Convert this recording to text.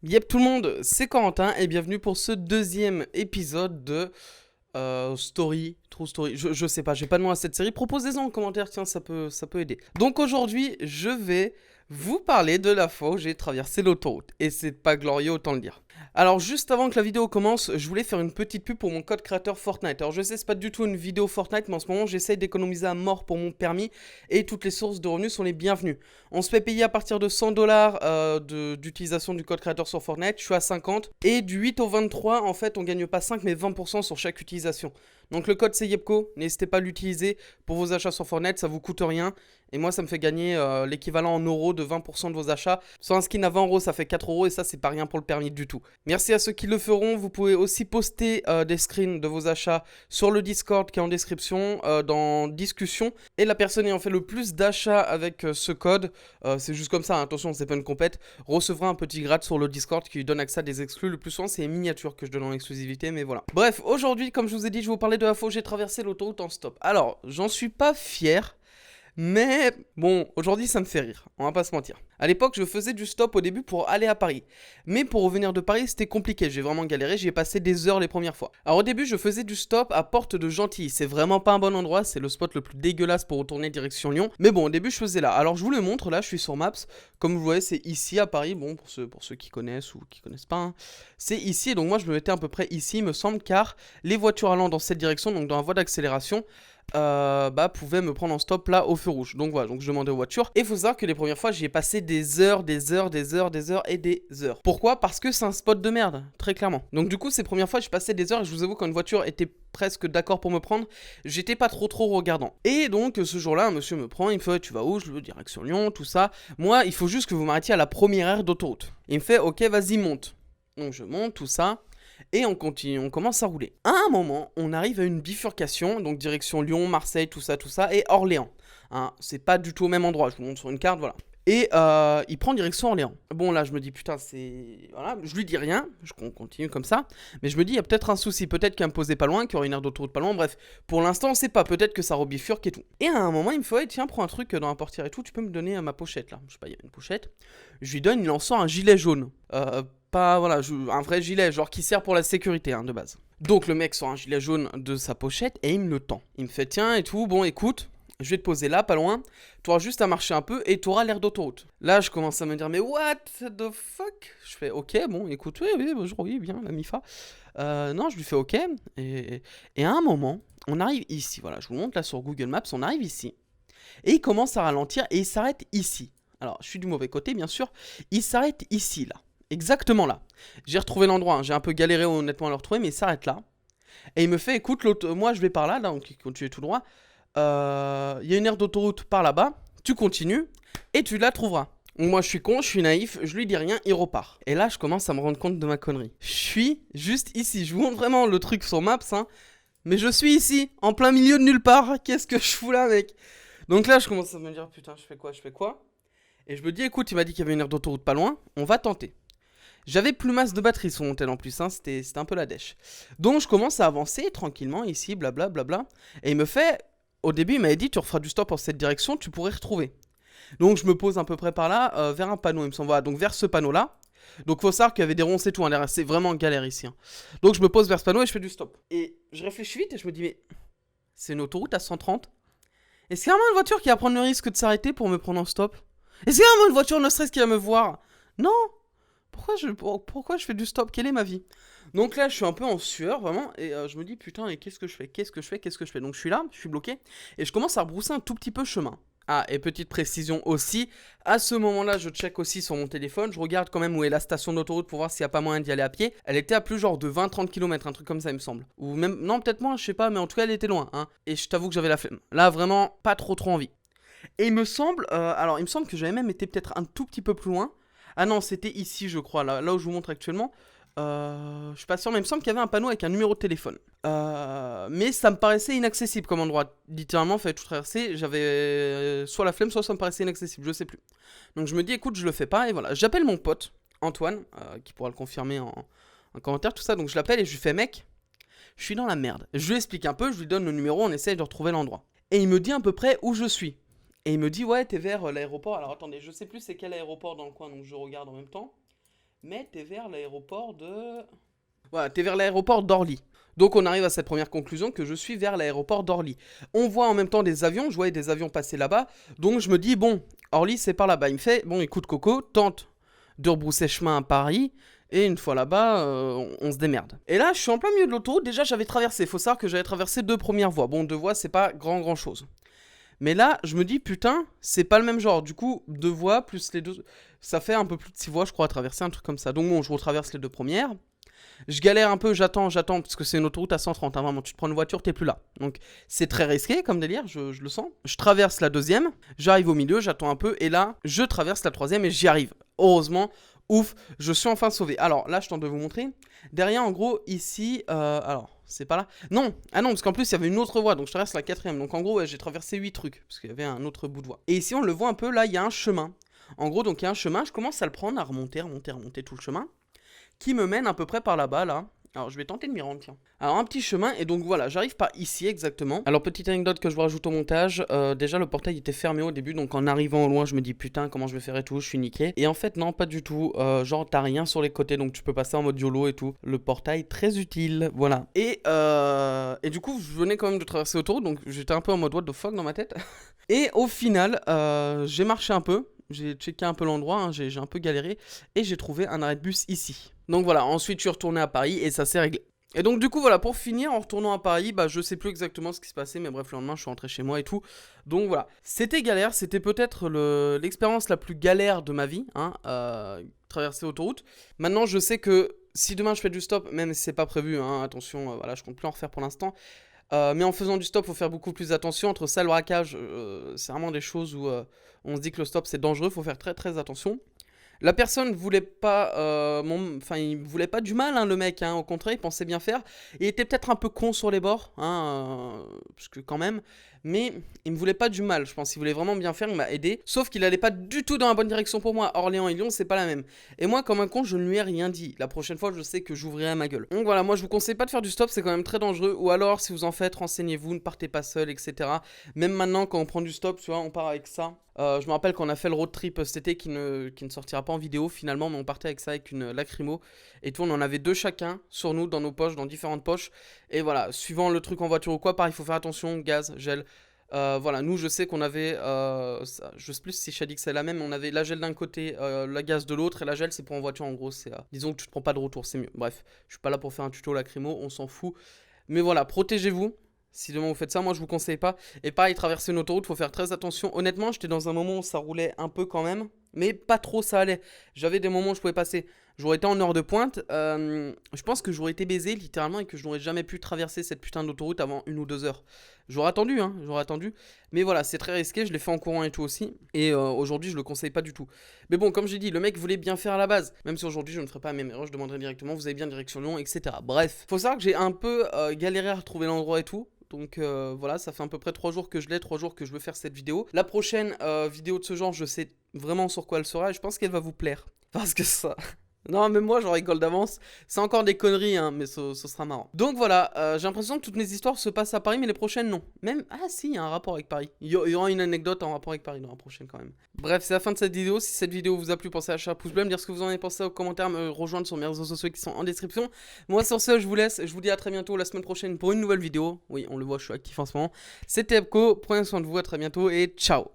Yep tout le monde, c'est Corentin et bienvenue pour ce deuxième épisode de Story, True Story. Je sais pas, j'ai pas de nom à cette série. Proposez-en en commentaire, tiens, ça peut aider. Donc aujourd'hui, je vais vous parler de la fois où j'ai traversé l'autoroute. Et c'est pas glorieux, autant le dire. Alors juste avant que la vidéo commence, je voulais faire une petite pub pour mon code créateur Fortnite. Alors je sais, c'est pas du tout une vidéo Fortnite, mais en ce moment j'essaye d'économiser à mort pour mon permis et toutes les sources de revenus sont les bienvenues. On se fait payer à partir de 100 dollars d'utilisation du code créateur sur Fortnite, je suis à 50. Et du 8 au 23, en fait, on gagne pas 5 mais 20% sur chaque utilisation. Donc le code c'est Yepco, n'hésitez pas à l'utiliser pour vos achats sur Fortnite, ça vous coûte rien. Et moi ça me fait gagner l'équivalent en euros de 20% de vos achats. Sur un skin à 20 euros ça fait 4 euros et ça c'est pas rien pour le permis du tout. Merci à ceux qui le feront, vous pouvez aussi poster des screens de vos achats sur le Discord qui est en description, dans discussion. Et la personne ayant fait le plus d'achats avec ce code, c'est juste comme ça, hein, attention c'est pas une compète, recevra un petit grade sur le Discord qui lui donne accès à des exclus. Le plus souvent c'est les miniatures que je donne en exclusivité, mais voilà. Bref, aujourd'hui comme je vous ai dit, je vais vous parler de la fois où j'ai traversé l'autoroute en stop. Alors, j'en suis pas fier. Mais bon, aujourd'hui ça me fait rire, on va pas se mentir. À l'époque, je faisais du stop au début pour aller à Paris. Mais pour revenir de Paris, c'était compliqué, j'ai vraiment galéré, j'y ai passé des heures les premières fois. Alors au début, je faisais du stop à Porte de Gentilly. C'est vraiment pas un bon endroit, c'est le spot le plus dégueulasse pour retourner direction Lyon. Mais bon, au début, je faisais là. Alors je vous le montre, là, je suis sur Maps. Comme vous voyez, c'est ici à Paris. Bon, pour ceux qui connaissent ou qui connaissent pas, hein. C'est ici, et donc moi je me mettais à peu près ici, il me semble, car les voitures allant dans cette direction, donc dans la voie d'accélération, pouvait me prendre en stop là au feu rouge. Donc voilà, donc je demandais aux voitures. Et faut savoir que les premières fois, j'y ai passé des heures, des heures, des heures, des heures et des heures. Pourquoi? Parce que c'est un spot de merde, très clairement. Donc du coup, ces premières fois, je passais des heures et je vous avoue, quand une voiture était presque d'accord pour me prendre, j'étais pas trop regardant. Et donc ce jour-là, un monsieur me prend, il me fait tu vas où? Je lui dis direction Lyon, tout ça. Moi, il faut juste que vous m'arrêtiez à la première aire d'autoroute. Il me fait ok, vas-y, monte. Donc je monte, tout ça. Et on continue, on commence à rouler. À un moment, on arrive à une bifurcation, donc direction Lyon, Marseille, tout ça, et Orléans. Hein, c'est pas du tout au même endroit, je vous montre sur une carte, voilà. Et il prend direction Orléans. Bon, là, je me dis, putain, c'est... Voilà, je lui dis rien, on continue comme ça. Mais je me dis, il y a peut-être un souci, peut-être qu'il me posait pas loin, qu'il y aurait une aire d'autoroute pas loin, bref. Pour l'instant, on sait pas, peut-être que ça rebifurque et tout. Et à un moment, il me fait, ouais, tiens, prends un truc dans la portière et tout, tu peux me donner ma pochette, là. Je sais pas, il y a une pochette. Je lui donne, il en sort un gilet jaune. Pas, voilà, un vrai gilet, genre qui sert pour la sécurité, hein, de base. Donc le mec sort un gilet jaune de sa pochette et il me le tend. Il me fait, tiens, et tout, bon, écoute, je vais te poser là, pas loin. Tu auras juste à marcher un peu et tu auras l'air d'autoroute. Là, je commence à me dire, mais what the fuck? Je fais, ok, bon, écoute, oui, bonjour, oui, bien, la MIFA. Non, je lui fais ok. Et à un moment, on arrive ici, voilà, je vous montre là sur Google Maps, on arrive ici. Et il commence à ralentir et il s'arrête ici. Alors, je suis du mauvais côté, bien sûr. Il s'arrête ici, là. Exactement là. J'ai retrouvé l'endroit, hein. J'ai un peu galéré honnêtement à le retrouver, mais il s'arrête là. Et il me fait, écoute, moi je vais par là, donc il continue tout droit. Il y a une aire d'autoroute par là-bas, tu continues, et tu la trouveras. Donc moi je suis con, je suis naïf, je lui dis rien, il repart. Et là je commence à me rendre compte de ma connerie. Je suis juste ici, je vous montre vraiment le truc sur Maps, hein. Mais je suis ici, en plein milieu de nulle part, qu'est-ce que je fous là mec? Donc là je commence à me dire, putain je fais quoi? Et je me dis, écoute, il m'a dit qu'il y avait une aire d'autoroute pas loin, on va tenter. J'avais plus masse de batterie sur mon tel en plus, hein, c'était un peu la dèche. Donc je commence à avancer tranquillement ici, blablabla. Et il me fait, au début il m'avait dit tu referas du stop en cette direction, tu pourrais retrouver. Donc je me pose à peu près par là, vers un panneau, il me semble, voilà, donc vers ce panneau là. Donc faut savoir qu'il y avait des ronces et tout, hein, c'est vraiment galère ici. Hein. Donc je me pose vers ce panneau et je fais du stop. Et je réfléchis vite et je me dis mais c'est une autoroute à 130. Est-ce qu'il y a vraiment une voiture qui va prendre le risque de s'arrêter pour me prendre en stop? Est-ce qu'il y a vraiment une voiture ne serait-ce qui va me voir? Non. Pourquoi je fais du stop? Quelle est ma vie? Donc là, je suis un peu en sueur, vraiment, et je me dis, putain, et qu'est-ce que je fais? Donc je suis là, je suis bloqué, et je commence à rebrousser un tout petit peu chemin. Ah, et petite précision aussi, à ce moment-là, je check aussi sur mon téléphone, je regarde quand même où est la station d'autoroute pour voir s'il n'y a pas moyen d'y aller à pied. Elle était à plus genre de 20-30 km, un truc comme ça, il me semble. Ou même, non, peut-être moins, je sais pas, mais en tout cas, elle était loin, hein. Et je t'avoue que j'avais la flemme. Là, vraiment, pas trop envie. Et il me semble, il me semble que j'avais même été peut-être un tout petit peu plus loin. Ah non, c'était ici, je crois, là où je vous montre actuellement. Je suis pas sûr, mais il me semble qu'il y avait un panneau avec un numéro de téléphone. Mais ça me paraissait inaccessible comme endroit. Littéralement, fallait tout traverser. J'avais soit la flemme, soit ça me paraissait inaccessible, je sais plus. Donc je me dis, écoute, je le fais pas, et voilà. J'appelle mon pote, Antoine, qui pourra le confirmer en commentaire, tout ça. Donc je l'appelle et je lui fais, mec, je suis dans la merde. Je lui explique un peu, je lui donne le numéro, on essaye de retrouver l'endroit. Et il me dit à peu près où je suis. Et il me dit, ouais, t'es vers l'aéroport. Alors attendez, je sais plus c'est quel aéroport dans le coin, donc je regarde en même temps. mais t'es vers l'aéroport de... Voilà, t'es vers l'aéroport d'Orly. Donc on arrive à cette première conclusion que je suis vers l'aéroport d'Orly. On voit en même temps des avions, je voyais des avions passer là-bas, donc je me dis, bon, Orly c'est par là-bas. Il me fait, bon écoute Coco, tente de rebrousser chemin à Paris, et une fois là-bas, on se démerde. Et là, je suis en plein milieu de l'autoroute, déjà j'avais traversé, faut savoir que j'avais traversé 2 premières voies. Bon, 2 voies, c'est pas grand chose. Mais là, je me dis, putain, c'est pas le même genre. Du coup, 2 voies plus les 2... Ça fait un peu plus de 6 voies, je crois, à traverser, un truc comme ça. Donc bon, je retraverse les 2 premières. Je galère un peu, j'attends, parce que c'est une autoroute à 130, hein, vraiment, tu te prends une voiture, t'es plus là. Donc c'est très risqué comme délire, je le sens. Je traverse la 2e, j'arrive au milieu, j'attends un peu, et là, je traverse la 3e et j'y arrive. Heureusement, ouf, je suis enfin sauvé. Alors là, je tente de vous montrer. Derrière, en gros, ici, alors, c'est pas là. Non, ah non, parce qu'en plus, il y avait une autre voie, donc je traverse la 4e. Donc en gros, ouais, j'ai traversé 8 trucs, parce qu'il y avait un autre bout de voie. Et ici, on le voit un peu, là, il y a un chemin. En gros, donc il y a un chemin, je commence à le prendre, à remonter tout le chemin, qui me mène à peu près par là-bas, là. Alors, je vais tenter de m'y rendre, tiens. Alors, un petit chemin, et donc voilà, j'arrive par ici, exactement. Alors, petite anecdote que je vous rajoute au montage, déjà, le portail était fermé au début, donc en arrivant au loin, je me dis, putain, comment je vais faire et tout, je suis niqué. Et en fait, non, pas du tout. Genre, t'as rien sur les côtés, donc tu peux passer en mode YOLO et tout. Le portail, très utile, voilà. Et du coup, je venais quand même de traverser l'autoroute, donc j'étais un peu en mode what the fuck dans ma tête. Et au final, j'ai marché un peu. J'ai checké un peu l'endroit, hein, j'ai un peu galéré, et j'ai trouvé un arrêt de bus ici. Donc voilà, ensuite je suis retourné à Paris, et ça s'est réglé. Et donc du coup voilà, pour finir, en retournant à Paris, bah je sais plus exactement ce qui se passait, mais bref, le lendemain je suis rentré chez moi et tout. Donc voilà, c'était galère, c'était peut-être l'expérience la plus galère de ma vie, hein, traverser l'autoroute. Maintenant je sais que si demain je fais du stop, même si c'est pas prévu, hein, attention, voilà, je compte plus en refaire pour l'instant. Mais en faisant du stop, faut faire beaucoup plus attention. Entre ça et le braquage, c'est vraiment des choses où on se dit que le stop c'est dangereux, faut faire très attention. La personne voulait pas, enfin il voulait pas du mal, hein, le mec, hein, au contraire, il pensait bien faire. Il était peut-être un peu con sur les bords, hein, parce que quand même, mais il me voulait pas du mal, je pense, il voulait vraiment bien faire, il m'a aidé. Sauf qu'il allait pas du tout dans la bonne direction pour moi. Orléans et Lyon, c'est pas la même. Et moi, comme un con, je ne lui ai rien dit. La prochaine fois, je sais que j'ouvrirai ma gueule. Donc voilà, moi je vous conseille pas de faire du stop, c'est quand même très dangereux. Ou alors, si vous en faites, renseignez-vous, ne partez pas seul, etc. Même maintenant, quand on prend du stop, tu vois, on part avec ça. Je me rappelle qu'on a fait le road trip cet été qui ne sortira pas en vidéo finalement, mais on partait avec ça, avec une lacrymo. Et tout, on en avait 2 chacun sur nous, dans nos poches, dans différentes poches. Et voilà, suivant le truc en voiture ou quoi, pareil, il faut faire attention, gaz, gel. Voilà, nous je sais qu'on avait, je sais plus si je t'ai dit que c'est la même, mais on avait la gel d'un côté, la gaz de l'autre, et la gel c'est pour en voiture en gros, c'est, disons que tu te prends pas de retour, c'est mieux. Bref, je suis pas là pour faire un tuto lacrymo, on s'en fout. Mais voilà, protégez-vous. Si demain vous faites ça, moi je vous conseille pas. Et pareil, traverser une autoroute, faut faire très attention. Honnêtement, j'étais dans un moment où ça roulait un peu quand même, mais pas trop ça allait. J'avais des moments où je pouvais passer. J'aurais été en heure de pointe, je pense que j'aurais été baisé littéralement et que je n'aurais jamais pu traverser cette putain d'autoroute avant 1 ou 2 heures. J'aurais attendu, hein, j'aurais attendu. Mais voilà, c'est très risqué, je l'ai fait en courant et tout aussi. Et aujourd'hui, je le conseille pas du tout. Mais bon, comme j'ai dit, le mec voulait bien faire à la base. Même si aujourd'hui, je ne ferai pas la même erreur, je demanderai directement, vous avez bien direction Lyon, etc. Bref, faut savoir que j'ai un peu galéré à retrouver l'endroit et tout. Donc voilà, ça fait à peu près 3 jours que je l'ai, 3 jours que je veux faire cette vidéo. La prochaine vidéo de ce genre, je sais vraiment sur quoi elle sera et je pense qu'elle va vous plaire. Parce que ça... Non, même moi, j'en rigole d'avance. C'est encore des conneries, hein, mais ce sera marrant. Donc voilà, j'ai l'impression que toutes mes histoires se passent à Paris, mais les prochaines, non. Même, ah si, il y a un rapport avec Paris. Il y aura une anecdote en rapport avec Paris dans la prochaine, quand même. Bref, c'est la fin de cette vidéo. Si cette vidéo vous a plu, pensez à lâcher un pouce bleu, me dire ce que vous en avez pensé aux commentaires, me rejoindre sur mes réseaux sociaux qui sont en description. Moi, sur ce, je vous laisse. Je vous dis à très bientôt la semaine prochaine pour une nouvelle vidéo. Oui, on le voit, je suis actif en ce moment. C'était Epco, prenez soin de vous, à très bientôt et ciao.